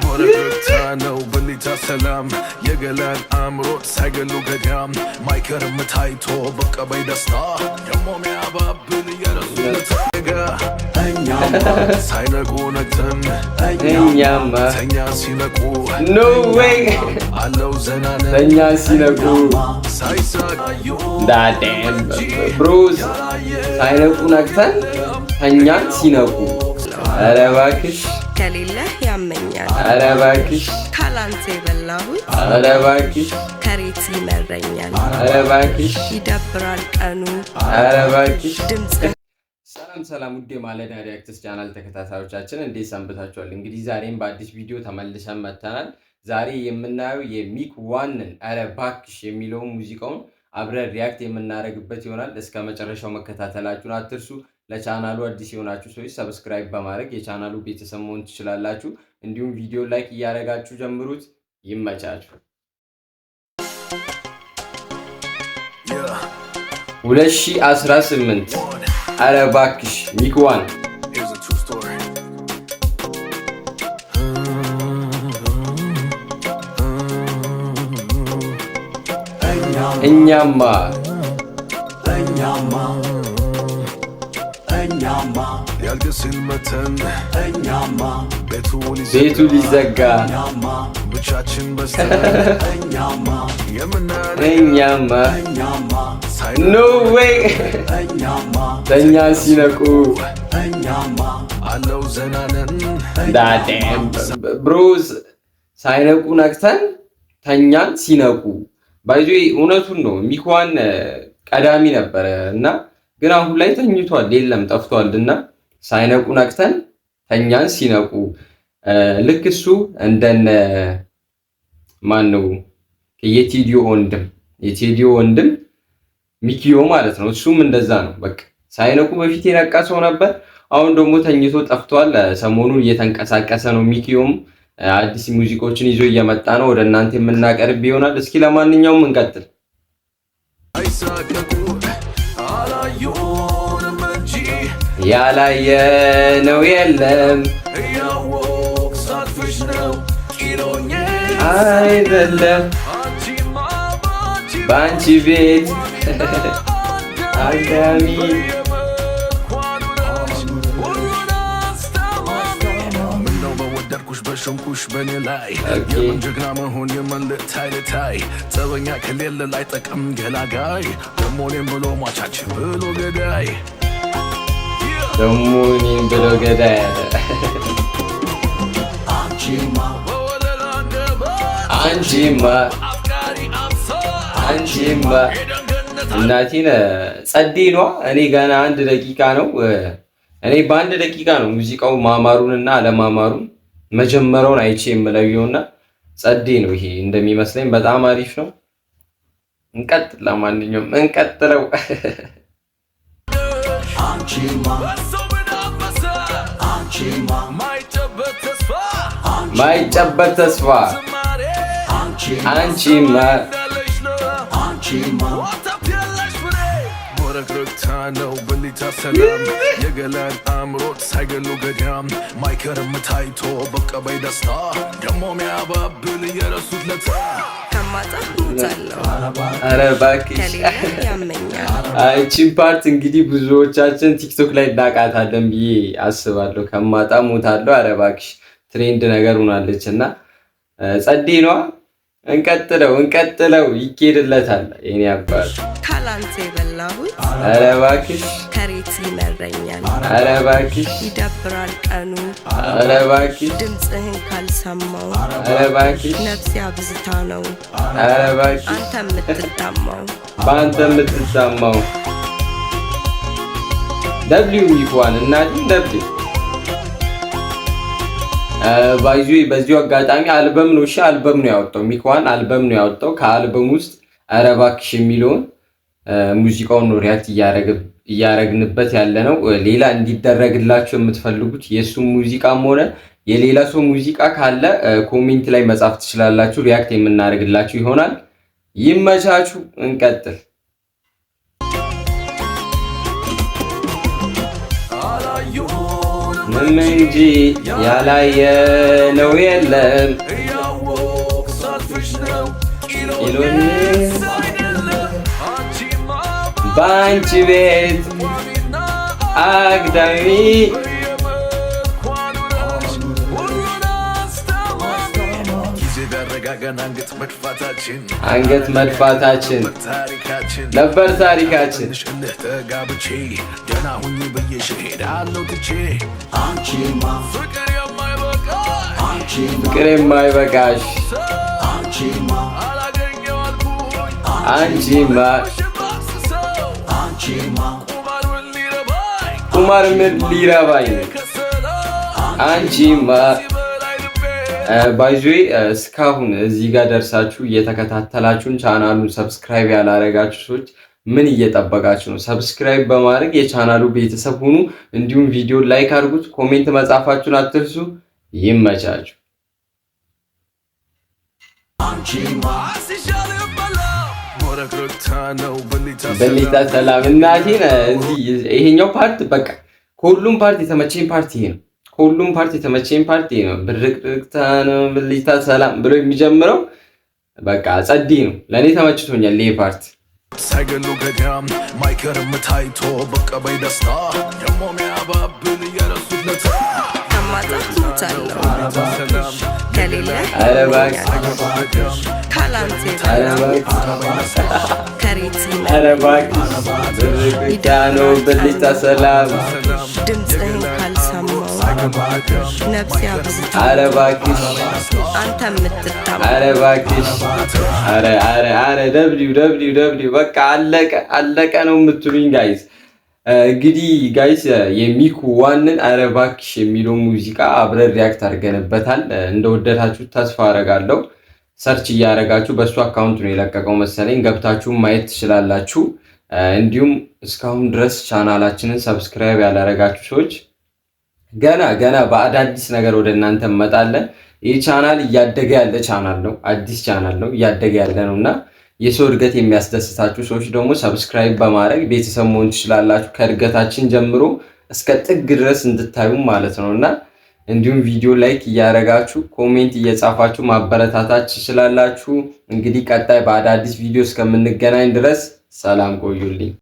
ወረቀታ ነው በሊታ ሰላም የገላን አምሮት ሳይገሉ ገዳም ማይከርም ታይቶ በቀበይ ደስታ የሞሚያባብል የረሱለት እኛማ ሳይነቁ ነግተን እኛማ ተኛ ሲነቁ ኖ ዌይ አለው ዘናነ ተኛ ሲነቁ ዳዴም ብሩስ ሳይነቁ ነግተን ተኛን ሲነቁ ኧረ እባክሽ ከሌለህ ያመኛል ኧረ እባክሽ ካላንተ የበላሁት ኧረ እባክሽ ከሬት ይመረኛል ኧረ እባክሽ ይደብራል ቀኑ ኧረ እባክሽ ድምጽ ሰላም ውድ የማለዳ ሪአክትስ ቻናል ተከታታዮቻችን እንዴት ሰንብታችኋል? እንግዲህ ዛሬም በአዲስ ቪዲዮ ተመልሰን መጥተናል። ዛሬ የምናየው የሚክ ዋንን ኧረ እባክሽ የሚለውን ሙዚቃውን አብረን ሪአክት የምናደርግበት ይሆናል። እስከ መጨረሻው መከታተላችሁን አትርሱ። ለቻናሉ አዲስ የሆናችሁ ሰዎች ሰብስክራይብ በማድረግ የቻናሉ ቤተሰብ መሆን ትችላላችሁ። እንዲሁም ቪዲዮ ላይክ እያደረጋችሁ ጀምሩት። ይመቻችሁ። 2018 ኧረ እባክሽ ሚክ ዋን እኛማ ያልገስል መተን ቤቱ ሊዘጋ ብቻችን በስተን እኛማ ኖ ዌይ ተኛን ሲነቁ አለው ዘናነን ዳዴም ብሩስ ሳይነቁ ነቅተን ተኛን ሲነቁ ባይዞ እውነቱን ነው። ሚክ ዋን ቀዳሚ ነበረ እና ግን አሁን ላይ ተኝቷል፣ የለም ጠፍቷልና ሳይነቁ ነቅተን ተኛን ሲነቁ ልክ እሱ እንደነ ማን ነው የቴዲዮ ወንድም ሚኪዮ ማለት ነው። እሱም እንደዛ ነው። በቃ ሳይነቁ በፊት የነቃ ሰው ነበር፣ አሁን ደግሞ ተኝቶ ጠፍቷል። ሰሞኑን እየተንቀሳቀሰ ነው። ሚኪዮም አዲስ ሙዚቃዎችን ይዞ እየመጣ ነው፣ ወደ እናንተ የምናቀርብ ይሆናል። እስኪ ለማንኛውም እንቀጥል። ያላየነው የለም አይደለም በአንቺ ቤት አጋሚ በሸምኩሽ በኔ ላይ የምን ጀግና መሆን የመልታይ ልታይ ጸበኛ ከሌለ ላይ ጠቀም ገላጋይ ደሞ እኔም ብሎ ሟቻች ብሎ ገዳይ ደሞ እኔም ብሎ ገዳይ አንቺማ እናቴን ጸዴ ነዋ። እኔ ገና 1 ደቂቃ ነው። እኔ በ1 ደቂቃ ነው ሙዚቃው ማማሩንና አለማማሩን መጀመሪያውን አይቼ የምለየውና ጸዴ ነው። ይሄ እንደሚመስለኝ በጣም አሪፍ ነው። እንቀጥል። ለማንኛውም እንቀጥለው። ማይጨበት ተስፋ አንቺማ ወረቀታ ነው በሊታ ሰላም የገላን አምሮት ሳይገሉ ገዳም ማይከርም ታይቶ በቀበይ ደስታ ደሞ ሚያባብል የረሱት ለታ ኧረ እባክሽ ይቺን ፓርት እንግዲህ ብዙዎቻችን ቲክቶክ ላይ እናውቃታለን ብዬ አስባለሁ። ከማጣ ሞታለሁ። ኧረ እባክሽ ትሬንድ ነገር ሆናለች እና ጸዴ ነዋ። እንቀጥለው ይኬድለታል። የኔ አባት ካላንተ የበላሁት ኧረ እባክሽ ከሬት ይመረኛል ኧረ እባክሽ ይደብራል ቀኑ ኧረ እባክሽ ድምጽህን ካልሰማው ኧረ እባክሽ ነፍሴ አብዝታ ነው ኧረ እባክሽ አንተ የምትታማው በአንተ የምትታማው ደብሊው ሚክ ዋን እናቴ ደብሊው ባይዙ በዚሁ አጋጣሚ አልበም ነው። እሺ አልበም ነው ያወጣው። ሚክ ዋን አልበም ነው ያወጣው። ከአልበም ውስጥ ኧረ እባክሽ የሚለውን ሙዚቃውን ነው ሪአክት እያረግንበት ያለ ነው። ሌላ እንዲደረግላችሁ የምትፈልጉት የሱ ሙዚቃም ሆነ የሌላ ሰው ሙዚቃ ካለ ኮሜንት ላይ መጻፍ ትችላላችሁ። ሪአክት የምናደርግላችሁ ይሆናል። ይመቻችሁ። እንቀጥል። ምንም እንጂ ያላየነው የለም ኢሎን በአንቺ ቤት አግዳሚ አንገት መድፋታችን ነበር ታሪካችን ፍቅር የማይበቃሽ አንቺማ ቁማር ምን ሊረባኝ አንቺማ ባይዞ እስካሁን እዚህ ጋር ደርሳችሁ እየተከታተላችሁን ቻናሉን ሰብስክራይብ ያላረጋችሁ ሰዎች ምን እየጠበቃችሁ ነው? ሰብስክራይብ በማድረግ የቻናሉ ቤተሰብ ሁኑ። እንዲሁም ቪዲዮ ላይክ አድርጉት፣ ኮሜንት መጻፋችሁን አትርሱ። ይመቻችሁ። በሊታ ሰላም እናቴን ይሄኛው ፓርት በቃ ከሁሉም ፓርት የተመቸኝ ፓርት ይሄ ነው። ሁሉም ፓርቲ የተመቸኝ ፓርቲ ነው። ብርቅርቅታ ነው ብልታ ሰላም ብሎ የሚጀምረው በቃ ጸዲ ነው። ለኔ ተመችቶኛል ይሄ ፓርቲ። ሳይገሉ ገዳም ማይከርም ታይቶ በቀበይ ደስታ ደሞ ሚያባብል የረሱት ለታ ከሌለ አረባክ ካላንቴ አረባክ ብርቅርቅታ ነው ብልታ ሰላም ድምፅህን ካልሰማው ነፍሴ አብዝታ ኧረ እባክሽ አንተ የምትታማ ኧረ እባክሽ ኧረ ደብሊው በቃ አለቀ ነው የምትሉኝ ጋይስ። እንግዲህ ጋይስ የሚኩ ዋንን ኧረ እባክሽ የሚለው ሙዚቃ አብረን ሪያክት አድርገንበታል። እንደወደዳችሁ ተስፋ አደርጋለሁ። ሰርች እያደረጋችሁ በእሱ አካውንት ነው የለቀቀው መሰለኝ፣ ገብታችሁ ማየት ትችላላችሁ። እንዲሁም እስካሁን ድረስ ቻናላችንን ሰብስክራይብ ያላረጋችሁ ሰዎች ገና በአዳዲስ ነገር ወደ እናንተ እንመጣለን። ይህ ቻናል እያደገ ያለ ቻናል ነው፣ አዲስ ቻናል ነው፣ እያደገ ያለ ነው እና የሰው እድገት የሚያስደስታችሁ ሰዎች ደግሞ ሰብስክራይብ በማድረግ ቤተሰብ መሆን ትችላላችሁ። ከእድገታችን ጀምሮ እስከ ጥግ ድረስ እንድታዩ ማለት ነው እና እንዲሁም ቪዲዮ ላይክ እያደረጋችሁ ኮሜንት እየጻፋችሁ ማበረታታት ትችላላችሁ። እንግዲህ ቀጣይ በአዳዲስ ቪዲዮ እስከምንገናኝ ድረስ ሰላም ቆዩልኝ።